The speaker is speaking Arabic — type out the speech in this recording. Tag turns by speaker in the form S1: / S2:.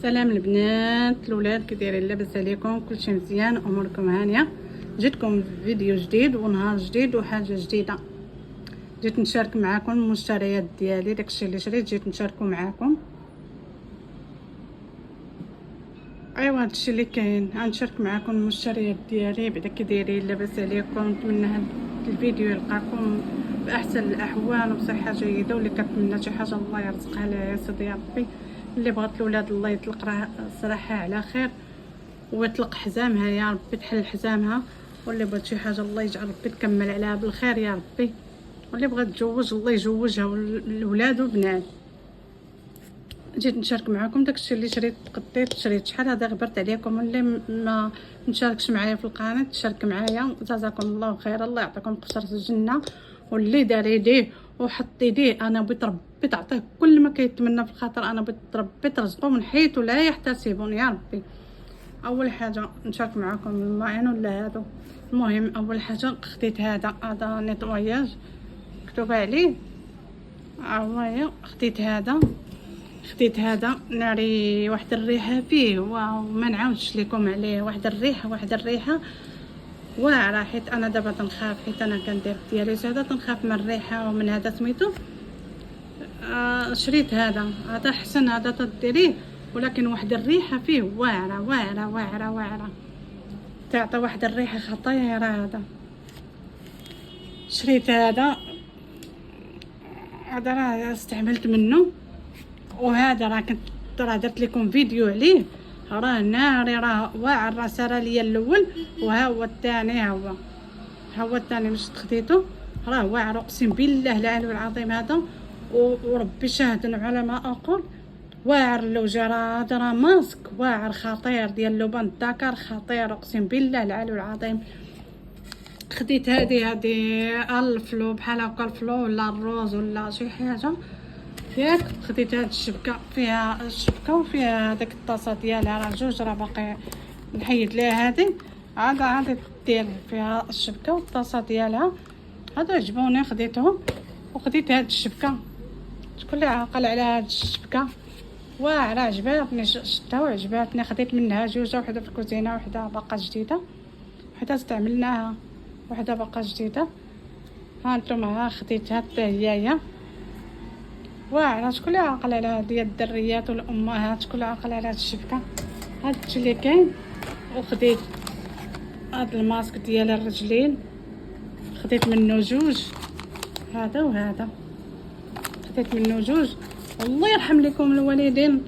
S1: سلام البنات الولاد، كي دايرين؟ لاباس عليكم؟ كلشي مزيان؟ اموركم هانيه؟ جيتكم فيديو جديد ونهار جديد وحاجه جديده. جيت نشارك معكم المشتريات ديالي، داكشي اللي شريت جيت نشاركو معكم. ايوا هادشي اللي كاين، غنشارك معكم المشتريات ديالي. بعدا كي دايرين؟ لاباس عليكم؟ نتمنى هاد الفيديو يلقاكم باحسن الاحوال وبصحه جيده، واللي كتمنى شي حاجه الله يرزقها لها يا سيدي يا ربي. اللي بغات الولاد الله يطلق صراحه على خير ويطلق حزامها يا ربي، تحل حزامها. واللي بغات شي حاجه الله يجعل ربي تكمل عليها بالخير يا ربي. واللي بغات تزوج الله يزوجها الولاد والبنات. جيت نشارك معكم داكشي اللي شريت شحال هذا غبرت عليكم. واللي ما نشاركش معايا في القناه تشارك معايا، جزاكم الله خير، الله يعطيكم قصر الجنه. واللي دار يديه وحط يديه انا بغيت ربي تعطيه كل ما كيتمنى في الخاطر، انا بغيت ربي ترزقو من حيث لا يحتسبون يا ربي. اول حاجه نشارك معكم الماعن ولا هادو. المهم اول حاجه خديت هذا نيطواياج مكتوب عليه عوايا. خديت هذا ناري واحد الريحه فيه وما نعاودش لكم عليه. واحد الريحه واعره، حيت انا دابا تنخاف، حيت انا كندير ديالي هذا تنخاف من الريحه ومن هذا سميتو. شريت هذا حسن، هذا تديريه، ولكن واحد الريحه فيه واعره تعطي واحد الريحه خطيره. هذا شريت هذا راه استعملت منه. وهذا راه درت لكم فيديو عليه، راه ناري، راه واعر، راه سرى ليا الاول وها هو الثاني. ها هو الثاني مش خديته، راه واعر اقسم بالله العلي العظيم. هذا وربي شاهد على ما اقول، واعر اللوجه. هذا راه ماسك واعر خطير ديال لوبان الدكر، خطير اقسم بالله العلي العظيم. خديت هذه الفلو بحال هكا، الفلو ولا الروز ولا شي حاجه ياك. خديت هاد الشبكه، فيها الشبكه وفيها داك الطاسه ديالها، راه جوج، راه باقي نحيد ليها هذه. هذا ديال فيها الشبكه والطاسه ديالها. هذا عجبوني خديتهم. وخديت هاد الشبكه، شكون اللي عاقل على هاد الشبكه؟ واعره عجباتني، شفتها وعجباتني. خديت منها جوج، وحده في الكوزينه وحده باقا جديده، وحده استعملناها وحده باقا جديده. ها انتم خديتها حتى هي واعره. شكون اللي عاقل على هذه الدريات والامهات؟ شكون اللي عاقل على هاد الشبكه؟ هادشي اللي كاين. وخديت هاد الماسك ديال الرجلين، خديت منه جوج، هذا وهذا، خديت منه جوج. الله يرحم لكم الوالدين.